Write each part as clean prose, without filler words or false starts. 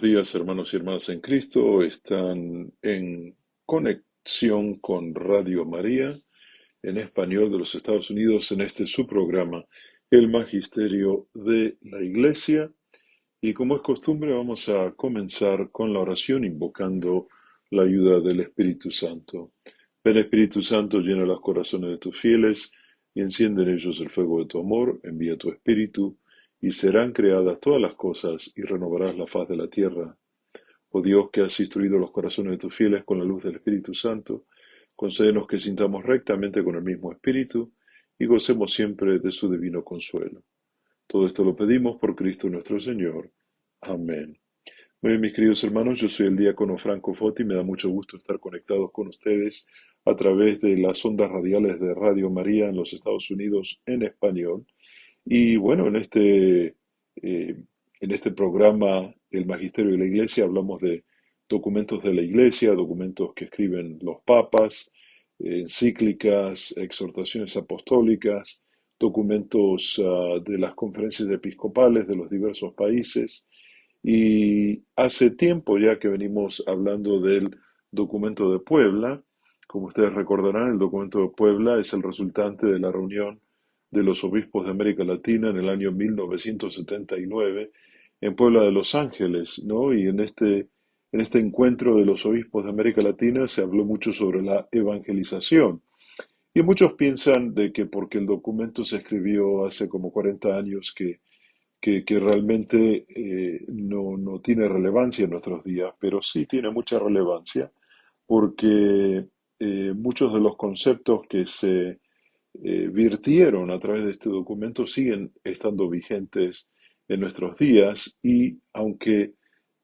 Buenos días, hermanos y hermanas en Cristo. Están en conexión con Radio María en español de los Estados Unidos en este su programa, El Magisterio de la Iglesia. Y como es costumbre, vamos a comenzar con la oración invocando la ayuda del Espíritu Santo. Ven, Espíritu Santo, llena los corazones de tus fieles y enciende en ellos el fuego de tu amor. Envía tu Espíritu y serán creadas todas las cosas y renovarás la faz de la tierra. Oh Dios, que has instruido los corazones de tus fieles con la luz del Espíritu Santo, concédenos que sintamos rectamente con el mismo Espíritu y gocemos siempre de su divino consuelo. Todo esto lo pedimos por Cristo nuestro Señor. Amén. Muy bien, mis queridos hermanos, yo soy el diácono Franco Foti. Me da mucho gusto estar conectados con ustedes a través de las ondas radiales de Radio María en los Estados Unidos en español. Y bueno, en este programa, El Magisterio de la Iglesia, hablamos de documentos de la Iglesia, documentos que escriben los papas, encíclicas, exhortaciones apostólicas, documentos de las conferencias episcopales de los diversos países. Y hace tiempo ya que venimos hablando del documento de Puebla. Como ustedes recordarán, el documento de Puebla es el resultante de la reunión de los obispos de América Latina en el año 1979 en Puebla de Los Ángeles, ¿no? Y en este encuentro de los obispos de América Latina se habló mucho sobre la evangelización. Y muchos piensan de que porque el documento se escribió hace como 40 años que realmente no tiene relevancia en nuestros días, pero sí tiene mucha relevancia porque muchos de los conceptos que se virtieron a través de este documento siguen estando vigentes en nuestros días y aunque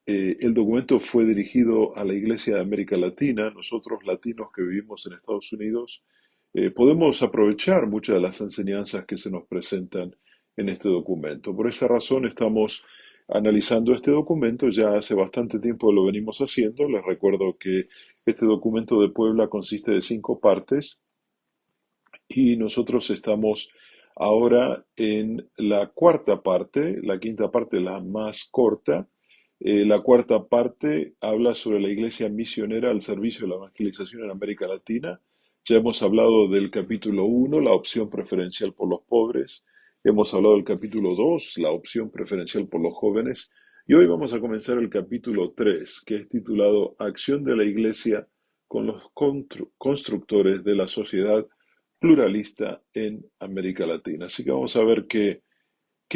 el documento fue dirigido a la Iglesia de América Latina, nosotros latinos que vivimos en Estados Unidos podemos aprovechar muchas de las enseñanzas que se nos presentan en este documento. Por esa razón estamos analizando este documento, ya hace bastante tiempo lo venimos haciendo. Les recuerdo que este documento de Puebla consiste de 5 partes y nosotros estamos ahora en la cuarta parte, la quinta parte la más corta. La cuarta parte habla sobre la iglesia misionera al servicio de la evangelización en América Latina. Ya hemos hablado del capítulo 1, la opción preferencial por los pobres. Hemos hablado del capítulo 2, la opción preferencial por los jóvenes. Y hoy vamos a comenzar el capítulo 3, que es titulado Acción de la Iglesia con los constructores de la sociedad pluralista en América Latina. Así que vamos a ver qué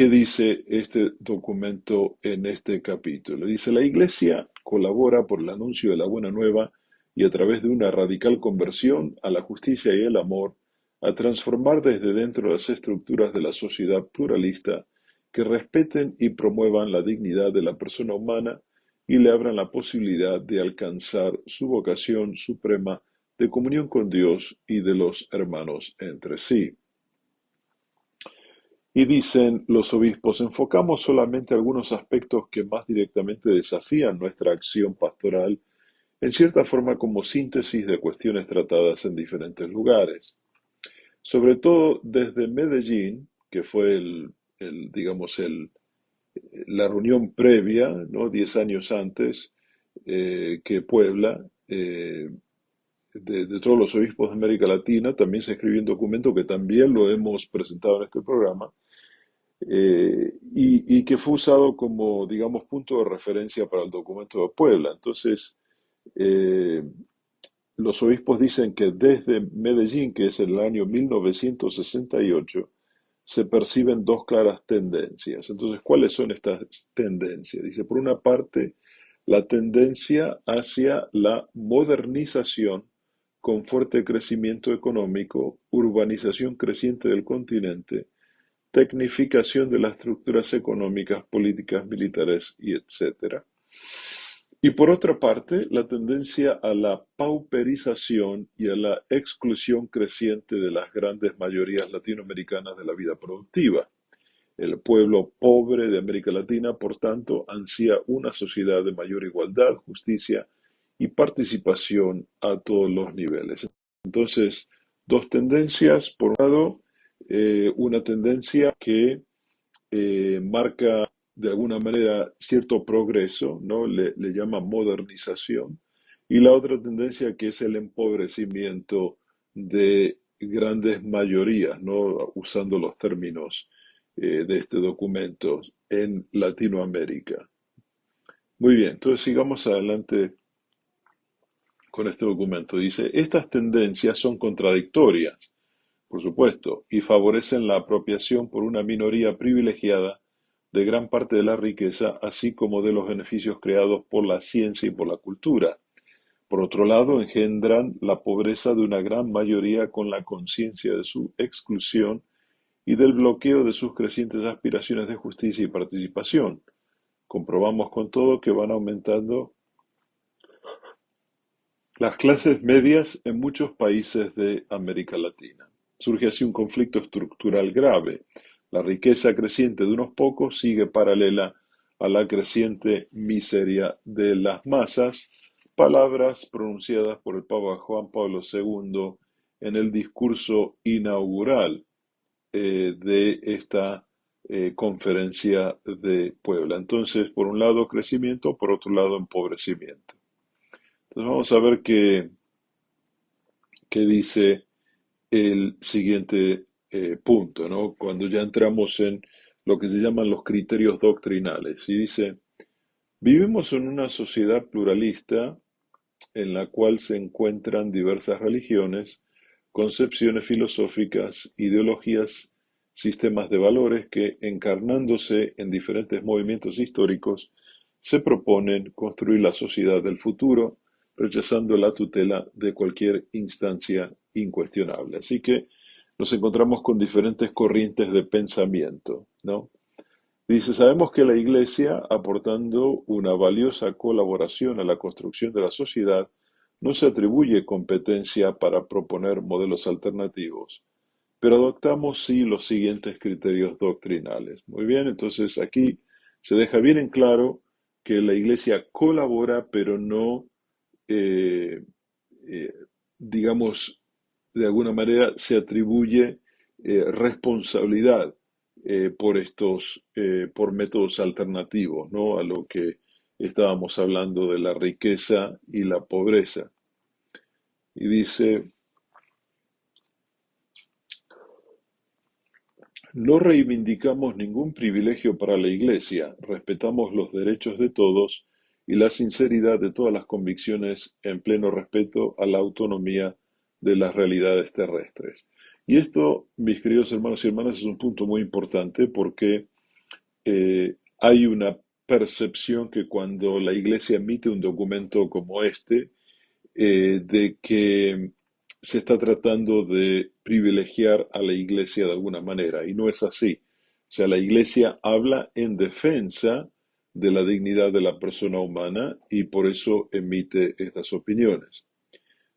dice este documento en este capítulo. Dice, la Iglesia colabora por el anuncio de la buena nueva y a través de una radical conversión a la justicia y el amor, a transformar desde dentro las estructuras de la sociedad pluralista que respeten y promuevan la dignidad de la persona humana y le abran la posibilidad de alcanzar su vocación suprema de comunión con Dios y de los hermanos entre sí. Y dicen los obispos, enfocamos solamente algunos aspectos que más directamente desafían nuestra acción pastoral, en cierta forma como síntesis de cuestiones tratadas en diferentes lugares. Sobre todo desde Medellín, que fue digamos, la reunión previa, ¿no? 10 años antes, que Puebla, de todos los obispos de América Latina, también se escribió un documento que también lo hemos presentado en este programa, y que fue usado como, digamos, punto de referencia para el documento de Puebla. Entonces, eh, los obispos dicen que desde Medellín, que es el año 1968, se perciben dos claras tendencias. Entonces, ¿cuáles son estas tendencias? Dice, por una parte, la tendencia hacia la modernización con fuerte crecimiento económico, urbanización creciente del continente, tecnificación de las estructuras económicas, políticas, militares y etcétera. Y por otra parte, la tendencia a la pauperización y a la exclusión creciente de las grandes mayorías latinoamericanas de la vida productiva. El pueblo pobre de América Latina, por tanto, ansía una sociedad de mayor igualdad, justicia y participación a todos los niveles. Entonces, dos tendencias. Por un lado, una tendencia que marca de alguna manera cierto progreso, ¿no? Le llama modernización, y la otra tendencia que es el empobrecimiento de grandes mayorías, ¿no? Usando los términos de este documento en Latinoamérica. Muy bien, entonces sigamos adelante con este documento. Dice, estas tendencias son contradictorias, por supuesto, y favorecen la apropiación por una minoría privilegiada de gran parte de la riqueza, así como de los beneficios creados por la ciencia y por la cultura. Por otro lado, engendran la pobreza de una gran mayoría con la conciencia de su exclusión y del bloqueo de sus crecientes aspiraciones de justicia y participación. Comprobamos con todo que van aumentando las clases medias en muchos países de América Latina. Surge así un conflicto estructural grave. La riqueza creciente de unos pocos sigue paralela a la creciente miseria de las masas, palabras pronunciadas por el Papa Juan Pablo II en el discurso inaugural de esta conferencia de Puebla. Entonces, por un lado crecimiento, por otro lado empobrecimiento. Entonces vamos a ver qué dice el siguiente punto, ¿no? Cuando ya entramos en lo que se llaman los criterios doctrinales. Y dice, vivimos en una sociedad pluralista en la cual se encuentran diversas religiones, concepciones filosóficas, ideologías, sistemas de valores que, encarnándose en diferentes movimientos históricos, se proponen construir la sociedad del futuro, rechazando la tutela de cualquier instancia incuestionable. Así que nos encontramos con diferentes corrientes de pensamiento, ¿no? Dice, sabemos que la Iglesia, aportando una valiosa colaboración a la construcción de la sociedad, no se atribuye competencia para proponer modelos alternativos, pero adoptamos sí los siguientes criterios doctrinales. Muy bien, entonces aquí se deja bien en claro que la Iglesia colabora, pero no, eh, eh, digamos, de alguna manera se atribuye responsabilidad por métodos alternativos, ¿no? A lo que estábamos hablando de la riqueza y la pobreza. Y dice, no reivindicamos ningún privilegio para la Iglesia, respetamos los derechos de todos y la sinceridad de todas las convicciones en pleno respeto a la autonomía de las realidades terrestres. Y esto, mis queridos hermanos y hermanas, es un punto muy importante porque hay una percepción que cuando la Iglesia emite un documento como este, de que se está tratando de privilegiar a la iglesia de alguna manera, y no es así. O sea, la iglesia habla en defensa de la dignidad de la persona humana y por eso emite estas opiniones.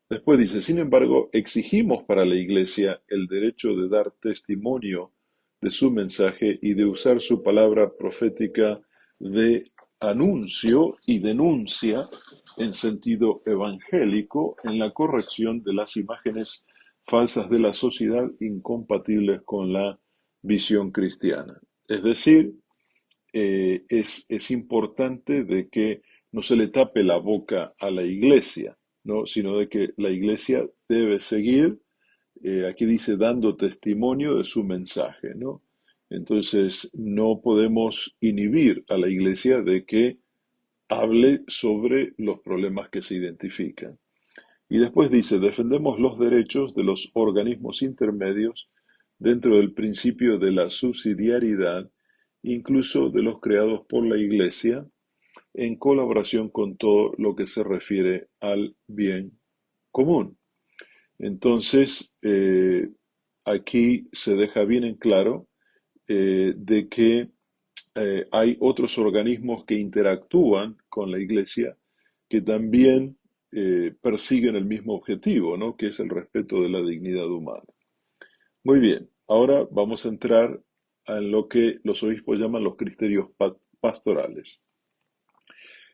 Después dice, sin embargo, exigimos para la iglesia el derecho de dar testimonio de su mensaje y de usar su palabra profética de anuncio y denuncia en sentido evangélico en la corrección de las imágenes falsas de la sociedad incompatibles con la visión cristiana. Es decir, es importante de que no se le tape la boca a la iglesia, ¿no? Sino de que la iglesia debe seguir, aquí dice, dando testimonio de su mensaje, ¿no? Entonces, no podemos inhibir a la iglesia de que hable sobre los problemas que se identifican. Y después dice, defendemos los derechos de los organismos intermedios dentro del principio de la subsidiariedad, incluso de los creados por la Iglesia, en colaboración con todo lo que se refiere al bien común. Entonces, aquí se deja bien en claro de que hay otros organismos que interactúan con la Iglesia que también persiguen el mismo objetivo, ¿no? Que es el respeto de la dignidad humana. Muy bien, ahora vamos a entrar en lo que los obispos llaman los criterios pastorales.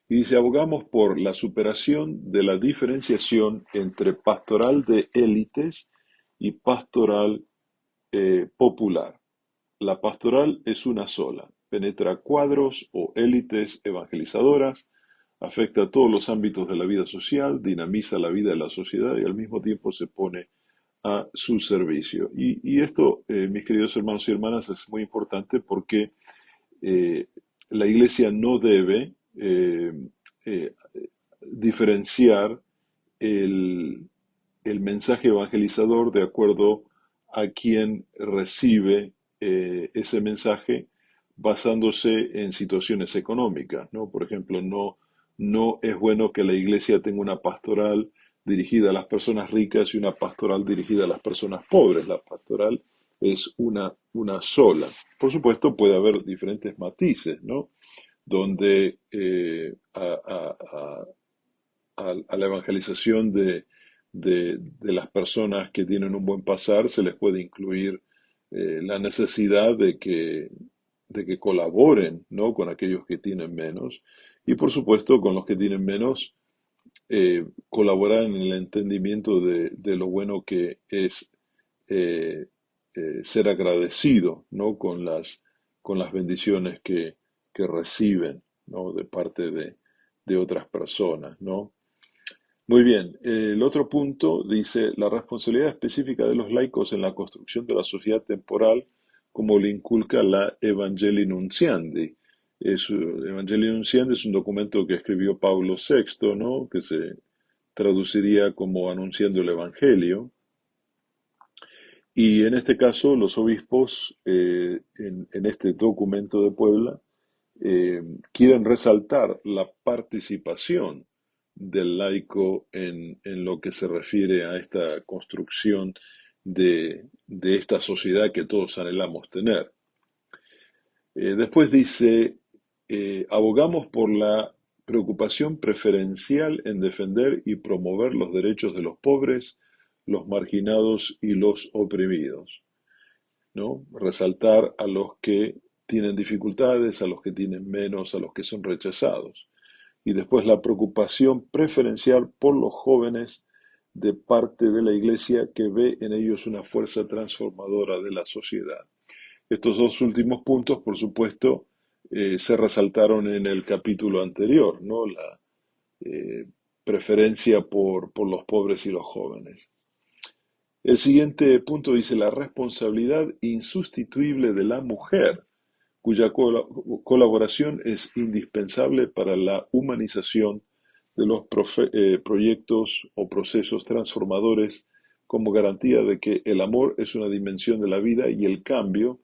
Y dice, abogamos por la superación de la diferenciación entre pastoral de élites y pastoral popular. La pastoral es una sola, penetra cuadros o élites evangelizadoras, afecta a todos los ámbitos de la vida social, dinamiza la vida de la sociedad y al mismo tiempo se pone a su servicio. Y esto, mis queridos hermanos y hermanas, es muy importante porque eh, la iglesia no debe eh, diferenciar el, el mensaje evangelizador de acuerdo a quien recibe ese mensaje basándose en situaciones económicas, ¿no? Por ejemplo, no es bueno que la iglesia tenga una pastoral dirigida a las personas ricas y una pastoral dirigida a las personas pobres. La pastoral es una sola. Por supuesto, puede haber diferentes matices, ¿no? Donde a la evangelización de las personas que tienen un buen pasar se les puede incluir la necesidad de que colaboren, ¿no? Con aquellos que tienen menos y por supuesto con los que tienen menos colaborar en el entendimiento de lo bueno que es eh, ser agradecido, ¿no? Con las bendiciones que reciben, ¿no? De parte de otras personas, ¿no? Muy bien, el otro punto dice la responsabilidad específica de los laicos en la construcción de la sociedad temporal, como le inculca la Evangelii Nuntiandi. Evangelii Nuntiandi es un documento que escribió Pablo VI, ¿no? Que se traduciría como anunciando el Evangelio. Y en este caso, los obispos, en este documento de Puebla, eh, quieren resaltar la participación del laico en lo que se refiere a esta construcción de esta sociedad que todos anhelamos tener. Después dice, abogamos por la preocupación preferencial en defender y promover los derechos de los pobres, los marginados y los oprimidos, ¿no? Resaltar a los que tienen dificultades, a los que tienen menos, a los que son rechazados. Y después la preocupación preferencial por los jóvenes de parte de la Iglesia que ve en ellos una fuerza transformadora de la sociedad. Estos dos últimos puntos, por supuesto, se resaltaron en el capítulo anterior, ¿no? La eh, preferencia por los pobres y los jóvenes. El siguiente punto dice la responsabilidad insustituible de la mujer, cuya colaboración es indispensable para la humanización de los proyectos o procesos transformadores como garantía de que el amor es una dimensión de la vida y el cambio,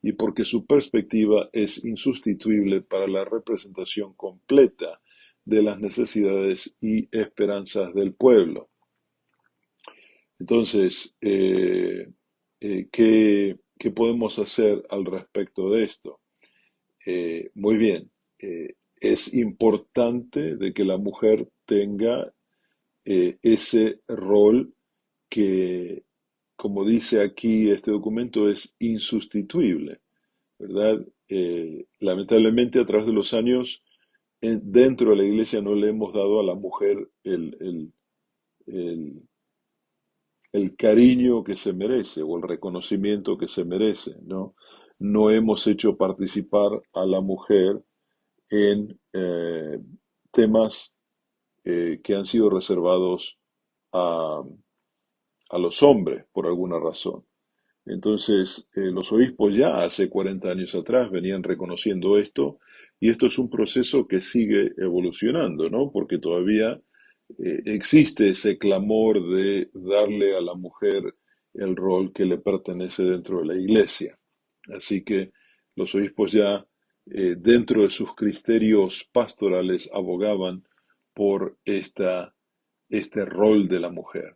y porque su perspectiva es insustituible para la representación completa de las necesidades y esperanzas del pueblo. Entonces, ¿qué podemos hacer al respecto de esto? Muy bien, es importante de que la mujer tenga ese rol que, como dice aquí este documento, es insustituible, ¿verdad? Lamentablemente a través de los años, dentro de la iglesia no le hemos dado a la mujer el, el cariño que se merece o el reconocimiento que se merece, ¿no? No hemos hecho participar a la mujer en temas que han sido reservados a, a los hombres por alguna razón. Entonces, los obispos ya hace 40 años atrás venían reconociendo esto y esto es un proceso que sigue evolucionando, ¿no? Porque todavía existe ese clamor de darle a la mujer el rol que le pertenece dentro de la iglesia. Así que los obispos ya, dentro de sus criterios pastorales, abogaban por este rol de la mujer.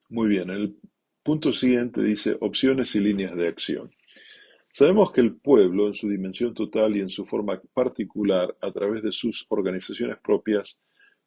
Muy bien, el punto siguiente dice opciones y líneas de acción. Sabemos que el pueblo, en su dimensión total y en su forma particular, a través de sus organizaciones propias,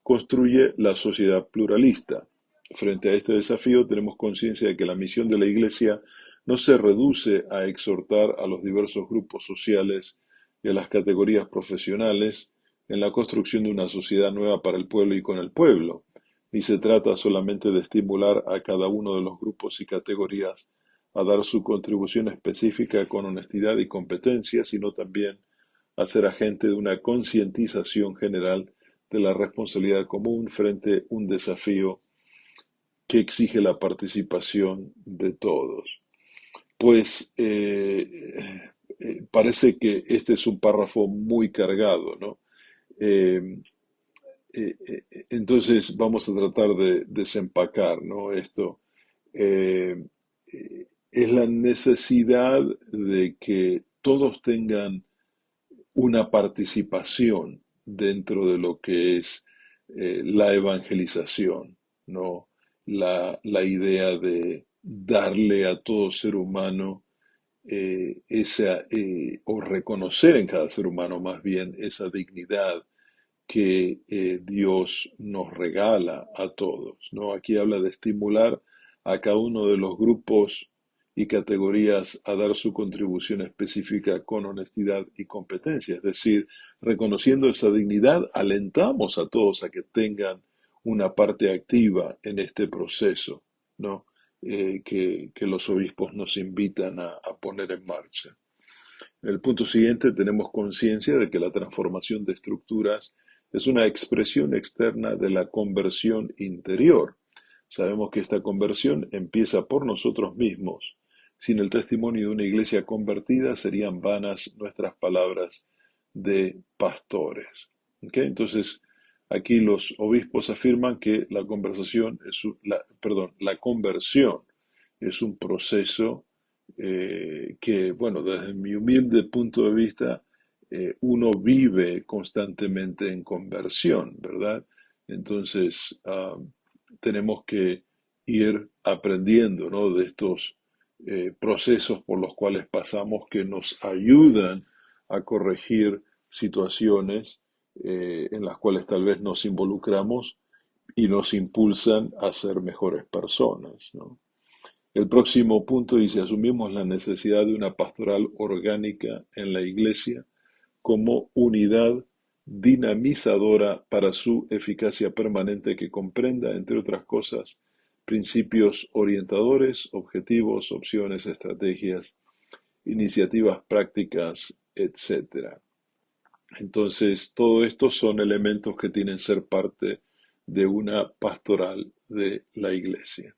construye la sociedad pluralista. Frente a este desafío, tenemos conciencia de que la misión de la Iglesia no se reduce a exhortar a los diversos grupos sociales y a las categorías profesionales en la construcción de una sociedad nueva para el pueblo y con el pueblo, ni se trata solamente de estimular a cada uno de los grupos y categorías a dar su contribución específica con honestidad y competencia, sino también a ser agente de una concientización general de la responsabilidad común frente a un desafío que exige la participación de todos. Pues parece que este es un párrafo muy cargado, ¿no? Eh, entonces vamos a tratar de desempacar, ¿no? Esto. Eh, es la necesidad de que todos tengan una participación dentro de lo que es la evangelización, ¿no? La idea de darle a todo ser humano o reconocer en cada ser humano más bien esa dignidad que Dios nos regala a todos, ¿no? Aquí habla de estimular a cada uno de los grupos y categorías a dar su contribución específica con honestidad y competencia. Es decir, reconociendo esa dignidad, alentamos a todos a que tengan una parte activa en este proceso, ¿no? Que los obispos nos invitan a poner en marcha. En el punto siguiente tenemos conciencia de que la transformación de estructuras es una expresión externa de la conversión interior. Sabemos que esta conversión empieza por nosotros mismos. Sin el testimonio de una iglesia convertida serían vanas nuestras palabras de pastores. ¿Ok? Entonces, aquí los obispos afirman que la conversión es un proceso que, bueno, desde mi humilde punto de vista, uno vive constantemente en conversión, ¿verdad? Entonces, tenemos que ir aprendiendo, ¿no? De estos procesos por los cuales pasamos que nos ayudan a corregir situaciones en las cuales tal vez nos involucramos y nos impulsan a ser mejores personas, ¿no? El próximo punto dice, asumimos la necesidad de una pastoral orgánica en la Iglesia como unidad dinamizadora para su eficacia permanente que comprenda, entre otras cosas, principios orientadores, objetivos, opciones, estrategias, iniciativas prácticas, etcétera. Entonces, todo esto son elementos que tienen que ser parte de una pastoral de la Iglesia.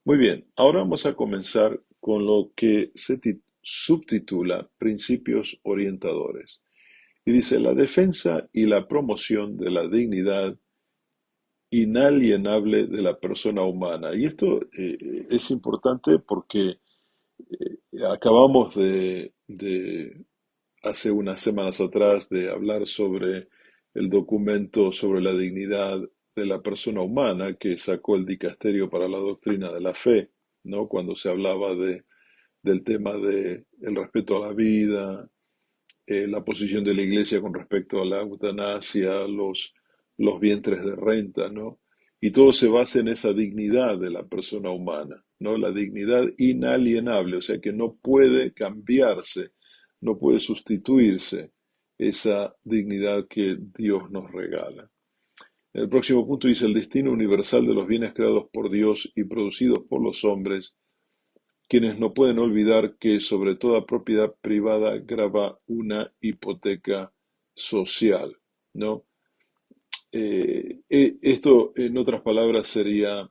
Muy bien, ahora vamos a comenzar con lo que se subtitula Principios Orientadores. Y dice, la defensa y la promoción de la dignidad inalienable de la persona humana. Y esto es importante porque acabamos hace unas semanas atrás, de hablar sobre el documento sobre la dignidad de la persona humana que sacó el Dicasterio para la Doctrina de la Fe, ¿no? Cuando se hablaba del tema de el respeto a la vida, la posición de la Iglesia con respecto a la eutanasia, los vientres de renta, ¿no? Y todo se basa en esa dignidad de la persona humana, ¿no? La dignidad inalienable, o sea que no puede cambiarse, no puede sustituirse esa dignidad que Dios nos regala. El próximo punto dice, el destino universal de los bienes creados por Dios y producidos por los hombres, quienes no pueden olvidar que sobre toda propiedad privada grava una hipoteca social, ¿no? Esto, en otras palabras, sería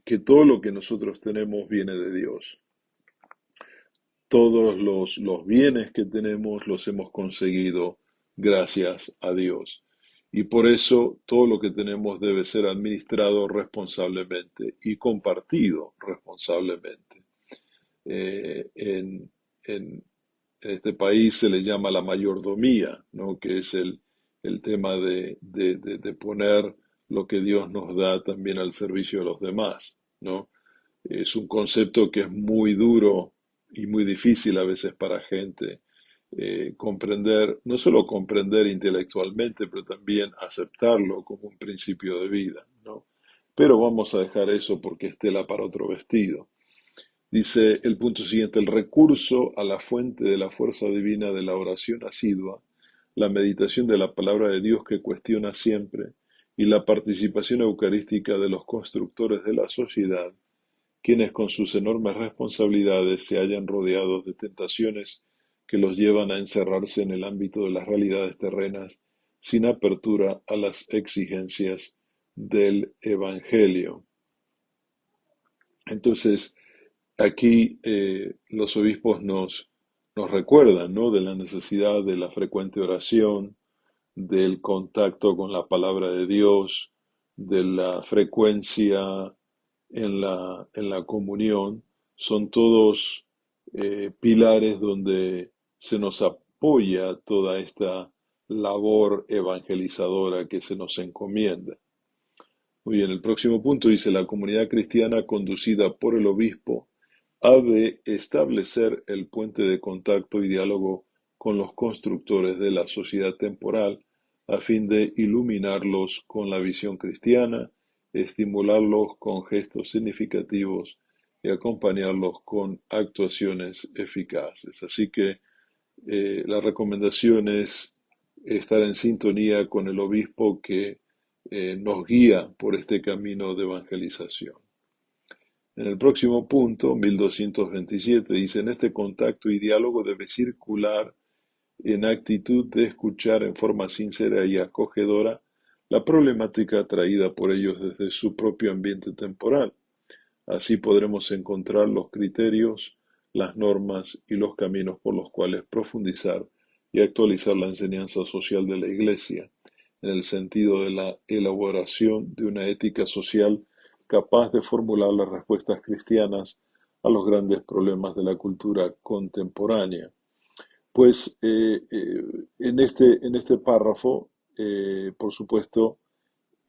que todo lo que nosotros tenemos viene de Dios. Todos los bienes que tenemos los hemos conseguido gracias a Dios. Y por eso todo lo que tenemos debe ser administrado responsablemente y compartido responsablemente. En este país se le llama la mayordomía, ¿no? Que es el tema de poner lo que Dios nos da también al servicio de los demás, ¿no? Es un concepto que es muy duro y muy difícil a veces para gente comprender, no solo comprender intelectualmente, pero también aceptarlo como un principio de vida, ¿no? Pero vamos a dejar eso porque es tela para otro vestido. Dice el punto siguiente, el recurso a la fuente de la fuerza divina de la oración asidua, la meditación de la palabra de Dios que cuestiona siempre y la participación eucarística de los constructores de la sociedad, quienes con sus enormes responsabilidades se hallan rodeados de tentaciones que los llevan a encerrarse en el ámbito de las realidades terrenas sin apertura a las exigencias del Evangelio. Entonces, aquí los obispos nos recuerdan, ¿no?, de la necesidad de la frecuente oración, del contacto con la palabra de Dios, de la frecuencia en la comunión, son todos pilares donde se nos apoya toda esta labor evangelizadora que se nos encomienda. Muy bien, el próximo punto dice, la comunidad cristiana conducida por el obispo ha de establecer el puente de contacto y diálogo con los constructores de la sociedad temporal a fin de iluminarlos con la visión cristiana, estimularlos con gestos significativos y acompañarlos con actuaciones eficaces. Así que la recomendación es estar en sintonía con el obispo que nos guía por este camino de evangelización. En el próximo punto, 1227, dice, en este contacto y diálogo debe circular en actitud de escuchar en forma sincera y acogedora la problemática traída por ellos desde su propio ambiente temporal. Así podremos encontrar los criterios, las normas y los caminos por los cuales profundizar y actualizar la enseñanza social de la Iglesia, en el sentido de la elaboración de una ética social capaz de formular las respuestas cristianas a los grandes problemas de la cultura contemporánea. Pues en este párrafo, por supuesto,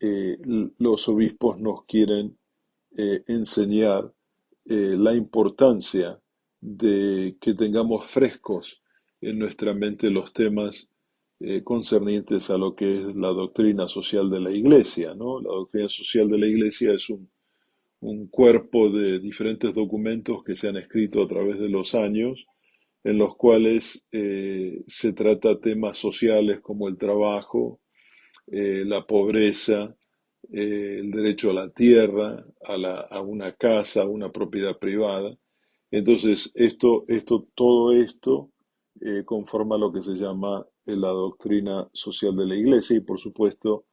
los obispos nos quieren enseñar la importancia de que tengamos frescos en nuestra mente los temas concernientes a lo que es la doctrina social de la Iglesia, ¿no? La doctrina social de la Iglesia es un cuerpo de diferentes documentos que se han escrito a través de los años, en los cuales se trata temas sociales como el trabajo, la pobreza, el derecho a la tierra, a una casa, a una propiedad privada. Entonces, todo esto conforma lo que se llama la doctrina social de la Iglesia y, por supuesto,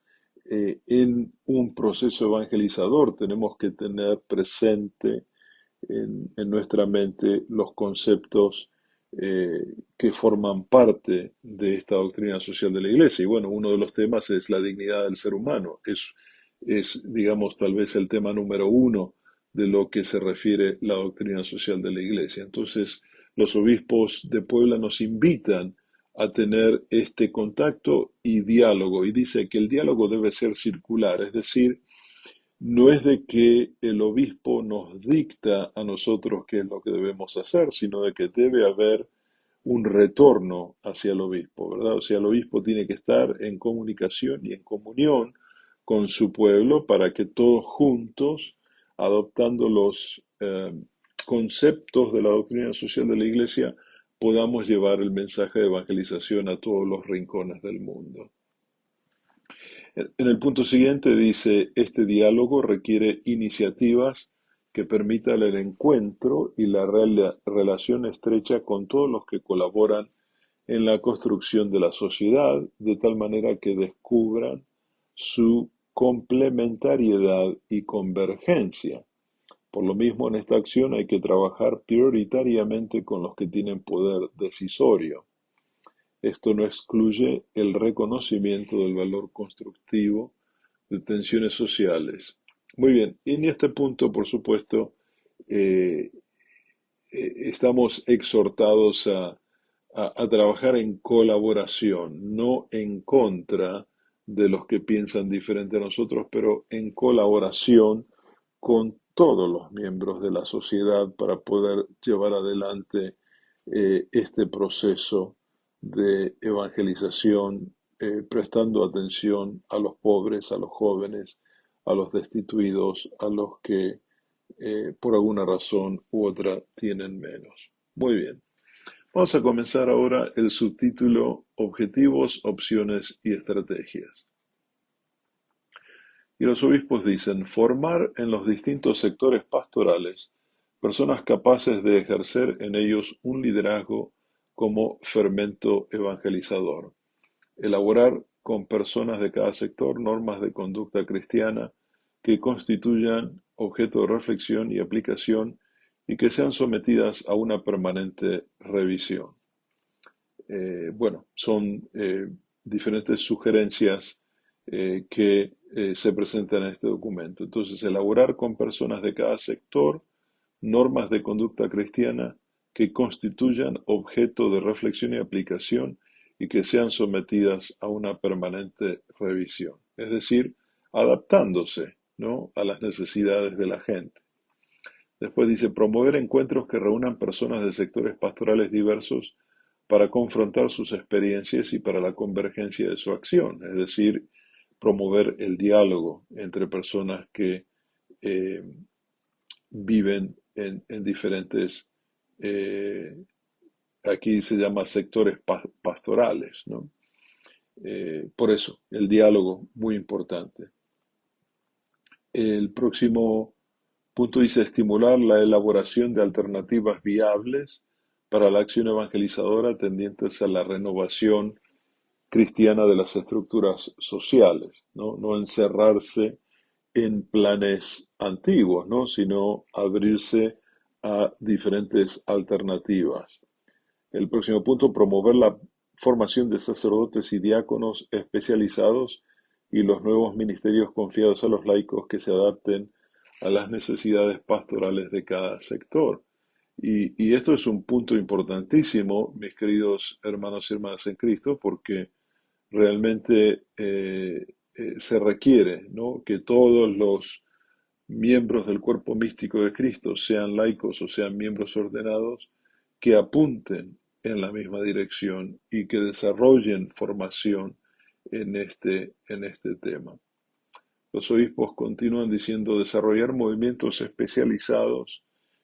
en un proceso evangelizador tenemos que tener presente en nuestra mente los conceptos que forman parte de esta doctrina social de la Iglesia. Y bueno, uno de los temas es la dignidad del ser humano. Digamos, tal vez el tema número uno de lo que se refiere la doctrina social de la Iglesia. Entonces, los obispos de Puebla nos invitan a tener este contacto y diálogo. Y dice que el diálogo debe ser circular, es decir, no es de que el obispo nos dicta a nosotros qué es lo que debemos hacer, sino de que debe haber un retorno hacia el obispo, ¿verdad? O sea, el obispo tiene que estar en comunicación y en comunión con su pueblo para que todos juntos, adoptando los conceptos de la doctrina social de la Iglesia, podamos llevar el mensaje de evangelización a todos los rincones del mundo. En el punto siguiente dice, este diálogo requiere iniciativas que permitan el encuentro y la relación estrecha con todos los que colaboran en la construcción de la sociedad, de tal manera que descubran su complementariedad y convergencia. Por lo mismo, en esta acción hay que trabajar prioritariamente con los que tienen poder decisorio. Esto no excluye el reconocimiento del valor constructivo de tensiones sociales. Muy bien, y en este punto, por supuesto, eh, estamos exhortados a trabajar en colaboración, no en contra de los que piensan diferente a nosotros, pero en colaboración con todos los miembros de la sociedad para poder llevar adelante este proceso de evangelización, prestando atención a los pobres, a los jóvenes, a los destituidos, a los que por alguna razón u otra tienen menos. Muy bien. Vamos a comenzar ahora el subtítulo Objetivos, opciones y estrategias. Y los obispos dicen, formar en los distintos sectores pastorales personas capaces de ejercer en ellos un liderazgo como fermento evangelizador. Elaborar con personas de cada sector normas de conducta cristiana que constituyan objeto de reflexión y aplicación y que sean sometidas a una permanente revisión. Bueno, son diferentes sugerencias que se presentan en este documento. Entonces, elaborar con personas de cada sector normas de conducta cristiana que constituyan objeto de reflexión y aplicación y que sean sometidas a una permanente revisión. Es decir, adaptándose, ¿no?, a las necesidades de la gente. Después dice, promover encuentros que reúnan personas de sectores pastorales diversos para confrontar sus experiencias y para la convergencia de su acción, es decir, promover el diálogo entre personas que eh, viven en diferentes, eh, aquí se llama sectores pastorales, ¿no? Por eso, el diálogo, muy importante. El próximo punto dice estimular la elaboración de alternativas viables para la acción evangelizadora tendientes a la renovación cristiana de las estructuras sociales, ¿no? No encerrarse en planes antiguos, ¿no?, sino abrirse a diferentes alternativas. El próximo punto, promover la formación de sacerdotes y diáconos especializados y los nuevos ministerios confiados a los laicos que se adapten a las necesidades pastorales de cada sector. Y esto es un punto importantísimo, mis queridos hermanos y hermanas en Cristo, porque realmente se requiere, ¿no?, que todos los miembros del cuerpo místico de Cristo, sean laicos o sean miembros ordenados, que apunten en la misma dirección y que desarrollen formación en este tema. Los obispos continúan diciendo desarrollar movimientos especializados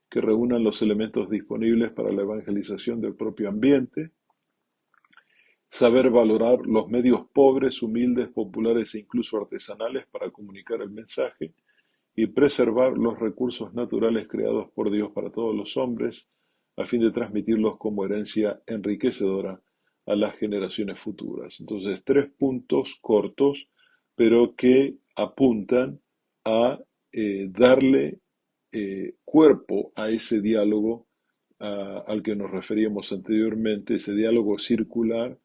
que reúnan los elementos disponibles para la evangelización del propio ambiente, saber valorar los medios pobres, humildes, populares e incluso artesanales para comunicar el mensaje y preservar los recursos naturales creados por Dios para todos los hombres, a fin de transmitirlos como herencia enriquecedora a las generaciones futuras. Entonces, tres puntos cortos, pero que apuntan a darle cuerpo a ese diálogo al que nos referíamos anteriormente, ese diálogo circular,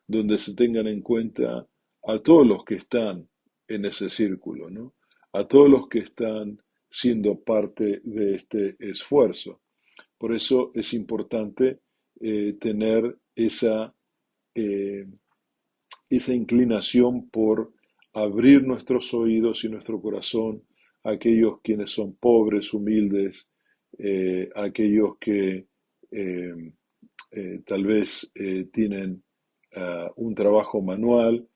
donde se tengan en cuenta a todos los que están en ese círculo, ¿no?, a todos los que están siendo parte de este esfuerzo. Por eso es importante tener eh, esa inclinación por abrir nuestros oídos y nuestro corazón a aquellos quienes son pobres, humildes, aquellos que eh, tal vez tienen un trabajo manual,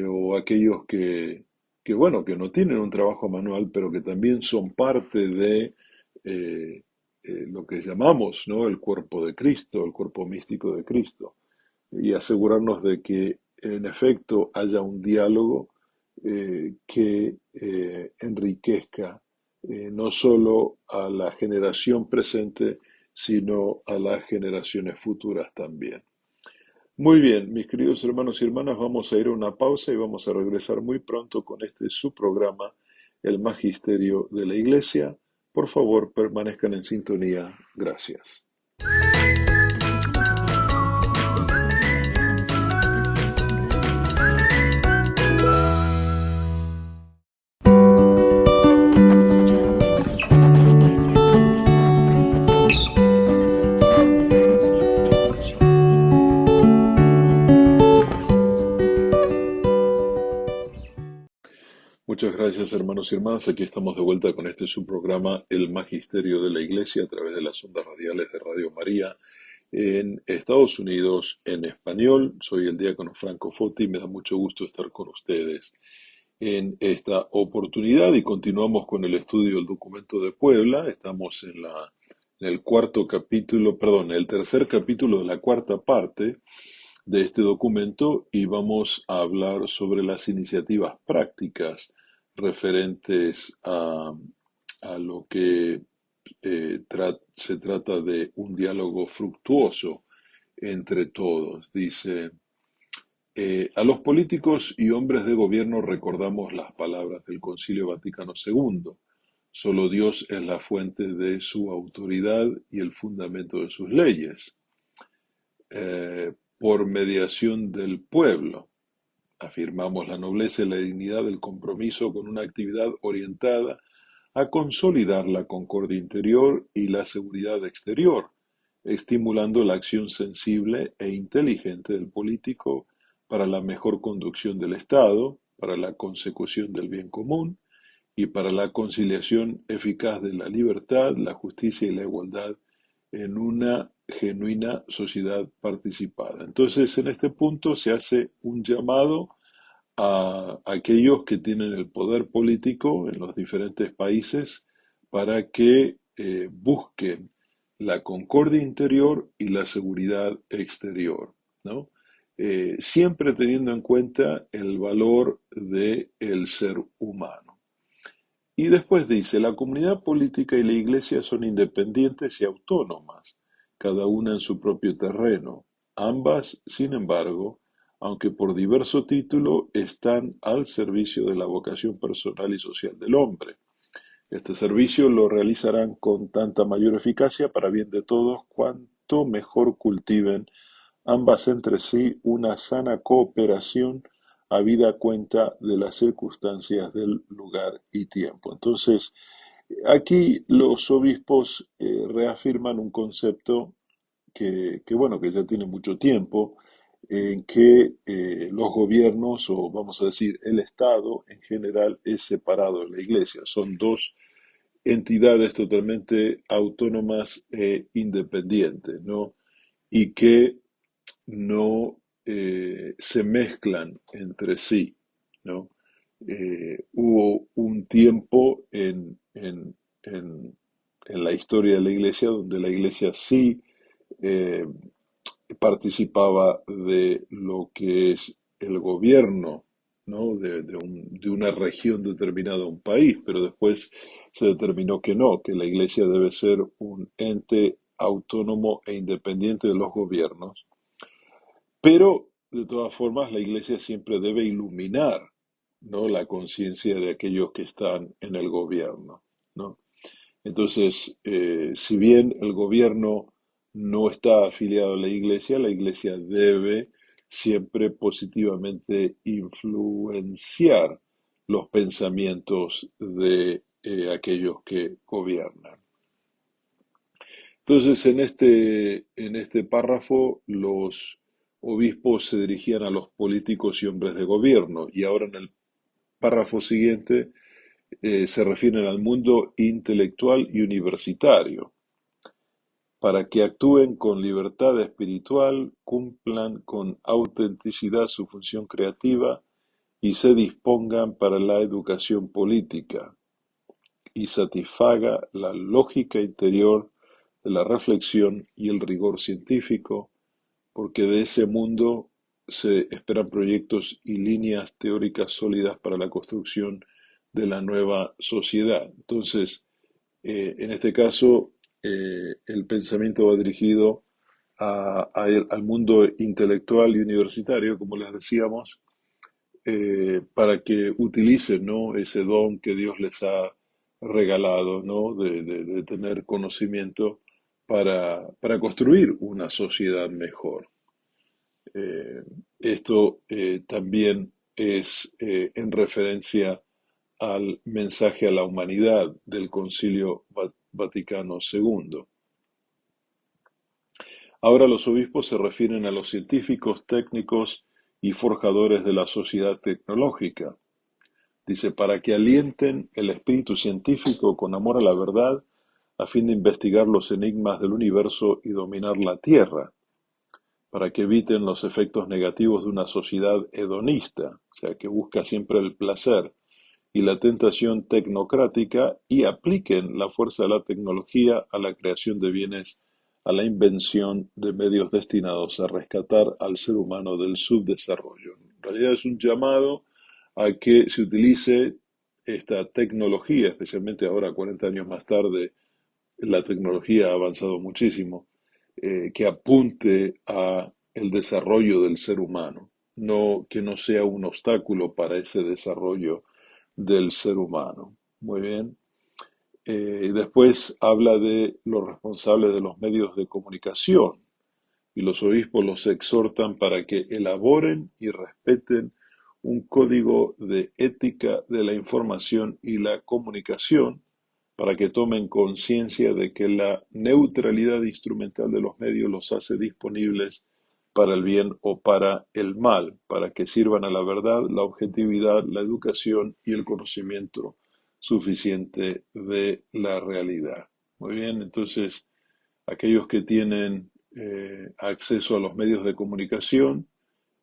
o aquellos bueno, que no tienen un trabajo manual, pero que también son parte de lo que llamamos, ¿no?, el cuerpo de Cristo, el cuerpo místico de Cristo, y asegurarnos de que en efecto haya un diálogo que enriquezca no solo a la generación presente, sino a las generaciones futuras también. Muy bien, mis queridos hermanos y hermanas, vamos a ir a una pausa y vamos a regresar muy pronto con este su programa, El Magisterio de la Iglesia. Por favor, permanezcan en sintonía. Gracias. Muchas gracias, hermanos y hermanas. Aquí estamos de vuelta con este su programa, El Magisterio de la Iglesia, a través de las ondas radiales de Radio María en Estados Unidos en español. Soy el diácono Franco Foti y me da mucho gusto estar con ustedes en esta oportunidad y continuamos con el estudio del documento de Puebla. Estamos en el cuarto capítulo, perdón, el tercer capítulo de la cuarta parte de este documento y vamos a hablar sobre las iniciativas prácticas referentes a lo que se trata de un diálogo fructuoso entre todos. Dice, a los políticos y hombres de gobierno recordamos las palabras del Concilio Vaticano II. Solo Dios es la fuente de su autoridad y el fundamento de sus leyes, por mediación del pueblo. Afirmamos la nobleza y la dignidad del compromiso con una actividad orientada a consolidar la concordia interior y la seguridad exterior, estimulando la acción sensible e inteligente del político para la mejor conducción del Estado, para la consecución del bien común y para la conciliación eficaz de la libertad, la justicia y la igualdad en una genuina sociedad participada. Entonces, en este punto se hace un llamado a aquellos que tienen el poder político en los diferentes países para que busquen la concordia interior y la seguridad exterior, ¿no? Siempre teniendo en cuenta el valor del ser humano. Y después dice, la comunidad política y la iglesia son independientes y autónomas, cada una en su propio terreno. Ambas, sin embargo, aunque por diverso título, están al servicio de la vocación personal y social del hombre. Este servicio lo realizarán con tanta mayor eficacia para bien de todos cuanto mejor cultiven ambas entre sí una sana cooperación habida cuenta de las circunstancias del lugar y tiempo. Entonces, aquí los obispos reafirman un concepto bueno, que ya tiene mucho tiempo, en que los gobiernos, o vamos a decir, el Estado en general es separado de la Iglesia. Son dos entidades totalmente autónomas e independientes, ¿no? Y que no se mezclan entre sí, ¿no? Hubo un tiempo en la historia de la iglesia donde la iglesia sí eh, participaba de lo que es el gobierno, ¿no? De una región determinada, un país, pero después se determinó que no, que la iglesia debe ser un ente autónomo e independiente de los gobiernos, pero, de todas formas, la Iglesia siempre debe iluminar, ¿no? La conciencia de aquellos que están en el gobierno, ¿no? Entonces, si bien el gobierno no está afiliado a la Iglesia debe siempre positivamente influenciar los pensamientos de aquellos que gobiernan. Entonces, en este párrafo, los obispos se dirigían a los políticos y hombres de gobierno, y ahora en el párrafo siguiente se refieren al mundo intelectual y universitario, para que actúen con libertad espiritual, cumplan con autenticidad su función creativa y se dispongan para la educación política y satisfaga la lógica interior de la reflexión y el rigor científico, porque de ese mundo se esperan proyectos y líneas teóricas sólidas para la construcción de la nueva sociedad. Entonces, en este caso, el pensamiento va dirigido al mundo intelectual y universitario, como les decíamos, para que utilicen, ¿no? Ese don que Dios les ha regalado, ¿no? De tener conocimiento para construir una sociedad mejor. Eh, Esto también es en referencia al mensaje a la humanidad del Concilio Vaticano II. Ahora los obispos se refieren a los científicos, técnicos y forjadores de la sociedad tecnológica. Dice, para que alienten el espíritu científico con amor a la verdad, a fin de investigar los enigmas del universo y dominar la Tierra, para que eviten los efectos negativos de una sociedad hedonista, o sea, que busca siempre el placer, y la tentación tecnocrática, y apliquen la fuerza de la tecnología a la creación de bienes, a la invención de medios destinados a rescatar al ser humano del subdesarrollo. En realidad es un llamado a que se utilice esta tecnología, especialmente ahora, 40 años más tarde, la tecnología ha avanzado muchísimo, que apunte a el desarrollo del ser humano, no que no sea un obstáculo para ese desarrollo del ser humano. Muy bien. Y después habla de los responsables de los medios de comunicación y los obispos los exhortan para que elaboren y respeten un código de ética de la información y la comunicación para que tomen conciencia de que la neutralidad instrumental de los medios los hace disponibles para el bien o para el mal, para que sirvan a la verdad, la objetividad, la educación y el conocimiento suficiente de la realidad. Muy bien, entonces aquellos que tienen acceso a los medios de comunicación,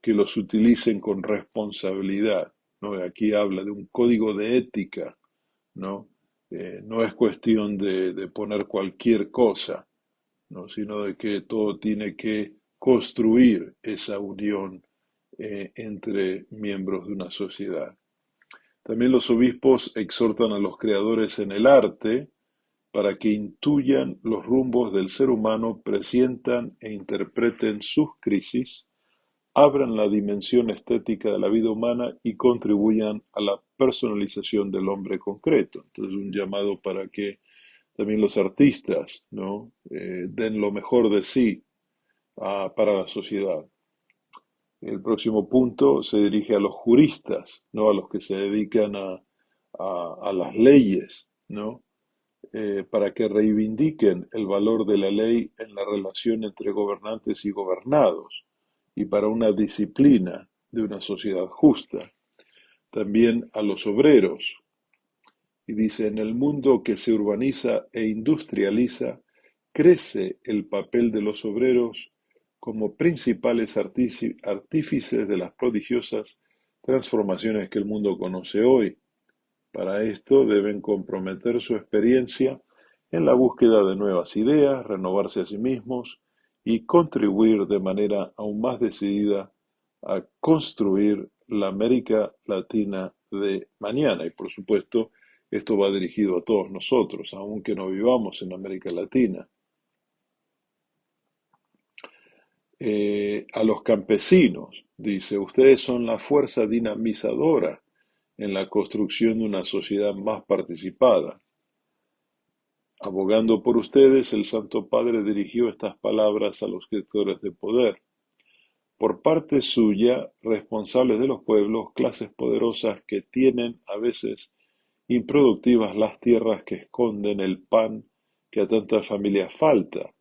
que los utilicen con responsabilidad, ¿no? Aquí habla de un código de ética, ¿no? No es cuestión de poner cualquier cosa, ¿no? Sino de que todo tiene que construir esa unión entre miembros de una sociedad. También los obispos exhortan a los creadores en el arte para que intuyan los rumbos del ser humano, presientan e interpreten sus crisis, abran la dimensión estética de la vida humana y contribuyan a la personalización del hombre concreto. Entonces, un llamado para que también los artistas, ¿no? Den lo mejor de sí para la sociedad. El próximo punto se dirige a los juristas, ¿no? A los que se dedican a las leyes, ¿no? Para que reivindiquen el valor de la ley en la relación entre gobernantes y gobernados y para una disciplina de una sociedad justa. También a los obreros. Y dice, en el mundo que se urbaniza e industrializa, crece el papel de los obreros como principales artífices de las prodigiosas transformaciones que el mundo conoce hoy. Para esto deben comprometer su experiencia en la búsqueda de nuevas ideas, renovarse a sí mismos y contribuir de manera aún más decidida a construir la América Latina de mañana. Y por supuesto, esto va dirigido a todos nosotros, aunque no vivamos en América Latina. A los campesinos, dice, ustedes son la fuerza dinamizadora en la construcción de una sociedad más participada. Abogando por ustedes, el Santo Padre dirigió estas palabras a los gestores de poder. Por parte suya, responsables de los pueblos, clases poderosas que tienen a veces improductivas las tierras que esconden el pan que a tantas familias falta,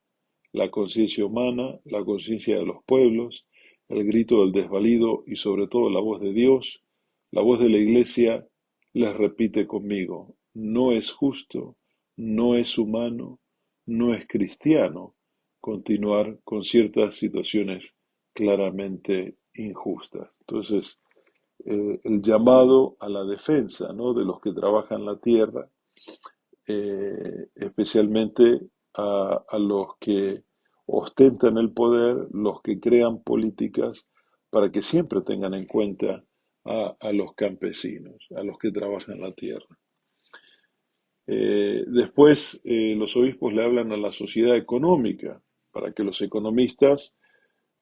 la conciencia humana, la conciencia de los pueblos, el grito del desvalido y sobre todo la voz de Dios, la voz de la Iglesia les repite conmigo, no es justo, no es humano, no es cristiano continuar con ciertas situaciones claramente injustas. Entonces, el llamado a la defensa, ¿no? De los que trabajan la tierra, especialmente a los que ostentan el poder, los que crean políticas para que siempre tengan en cuenta a los campesinos, a los que trabajan la tierra. Después, los obispos le hablan a la sociedad económica para que los economistas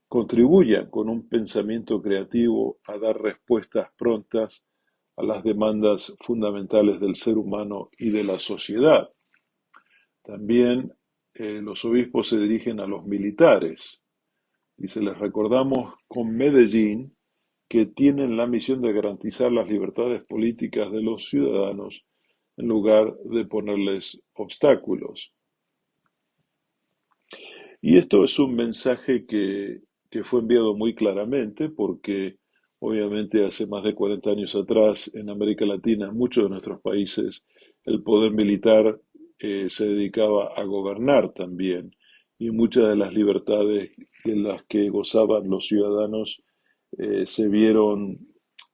contribuyan con un pensamiento creativo a dar respuestas prontas a las demandas fundamentales del ser humano y de la sociedad. También los obispos se dirigen a los militares y se les recordamos con Medellín que tienen la misión de garantizar las libertades políticas de los ciudadanos en lugar de ponerles obstáculos. Y esto es un mensaje que fue enviado muy claramente porque obviamente hace más de 40 años atrás en América Latina, en muchos de nuestros países, el poder militar se dedicaba a gobernar también y muchas de las libertades de las que gozaban los ciudadanos se vieron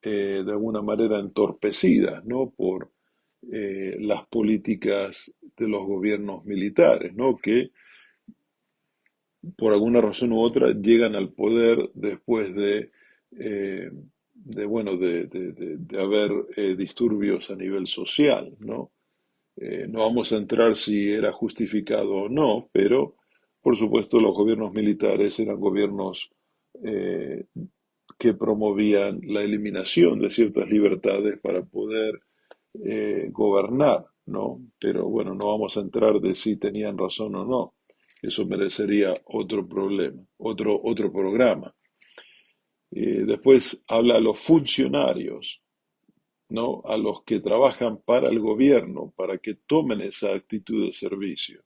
de alguna manera entorpecidas, ¿no? Por las políticas de los gobiernos militares, ¿no? Que por alguna razón u otra llegan al poder después eh, de haber disturbios a nivel social, ¿no? No vamos a entrar si era justificado o no, pero Por supuesto, los gobiernos militares eran gobiernos eh, que promovían la eliminación de ciertas libertades para poder gobernar, ¿no? Pero bueno, no vamos a entrar de si tenían razón o no. Eso merecería otro problema, otro programa. Después habla a los funcionarios, ¿no? A los que trabajan para el gobierno, para que tomen esa actitud de servicio.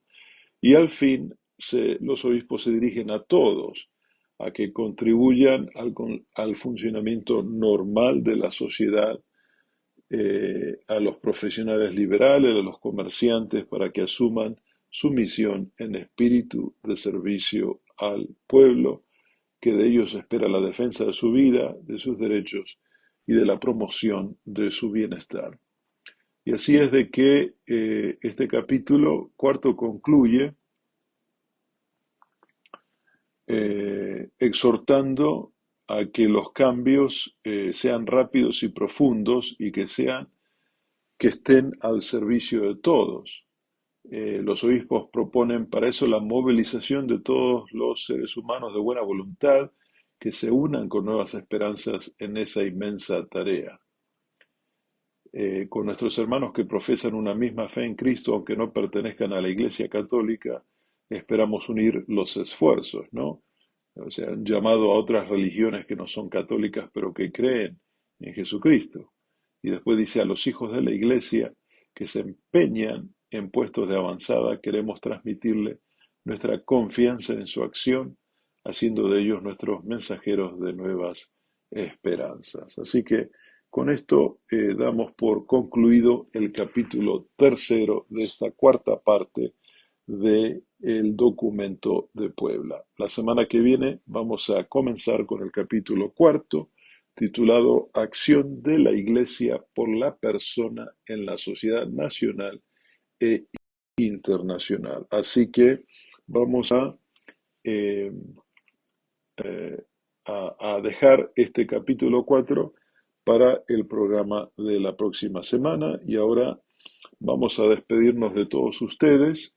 Y al fin, los obispos se dirigen a todos, a que contribuyan al funcionamiento normal de la sociedad, a los profesionales liberales, a los comerciantes, para que asuman su misión en espíritu de servicio al pueblo, que de ellos espera la defensa de su vida, de sus derechos y de la promoción de su bienestar. Y así es de que este capítulo cuarto concluye exhortando a que los cambios sean rápidos y profundos y que estén al servicio de todos. Los obispos proponen para eso la movilización de todos los seres humanos de buena voluntad que se unan con nuevas esperanzas en esa inmensa tarea. Con nuestros hermanos que profesan una misma fe en Cristo, aunque no pertenezcan a la Iglesia Católica, esperamos unir los esfuerzos, ¿no? O sea, han llamado a otras religiones que no son católicas, pero que creen en Jesucristo. Y después dice a los hijos de la Iglesia que se empeñan en puestos de avanzada, queremos transmitirle nuestra confianza en su acción, haciendo de ellos nuestros mensajeros de nuevas esperanzas. Así que con esto damos por concluido el capítulo tercero de esta cuarta parte del documento de Puebla. La semana que viene vamos a comenzar con el capítulo cuarto, titulado Acción de la Iglesia por la persona en la sociedad nacional e internacional. Así que vamos eh, a dejar este capítulo 4 para el programa de la próxima semana y ahora vamos a despedirnos de todos ustedes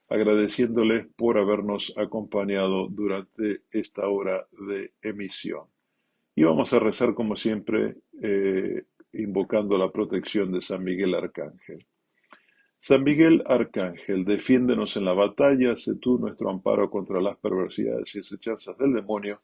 agradeciéndoles por habernos acompañado durante esta hora de emisión. Y vamos a rezar como siempre, invocando la protección de San Miguel Arcángel. San Miguel Arcángel, defiéndenos en la batalla, sé tú nuestro amparo contra las perversidades y acechanzas del demonio,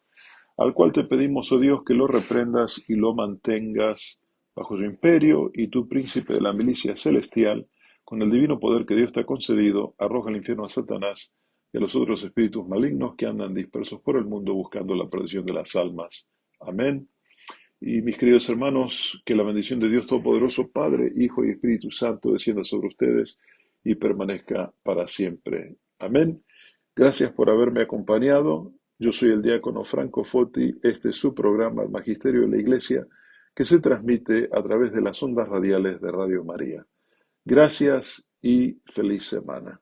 al cual te pedimos, oh Dios, que lo reprendas y lo mantengas bajo su imperio, y tú, príncipe de la milicia celestial, con el divino poder que Dios te ha concedido, arroja al infierno a Satanás y a los otros espíritus malignos que andan dispersos por el mundo buscando la perdición de las almas. Amén. Y mis queridos hermanos, que la bendición de Dios Todopoderoso, Padre, Hijo y Espíritu Santo, descienda sobre ustedes y permanezca para siempre. Amén. Gracias por haberme acompañado. Yo soy el diácono Franco Foti. Este es su programa, El Magisterio de la Iglesia, que se transmite a través de las ondas radiales de Radio María. Gracias y feliz semana.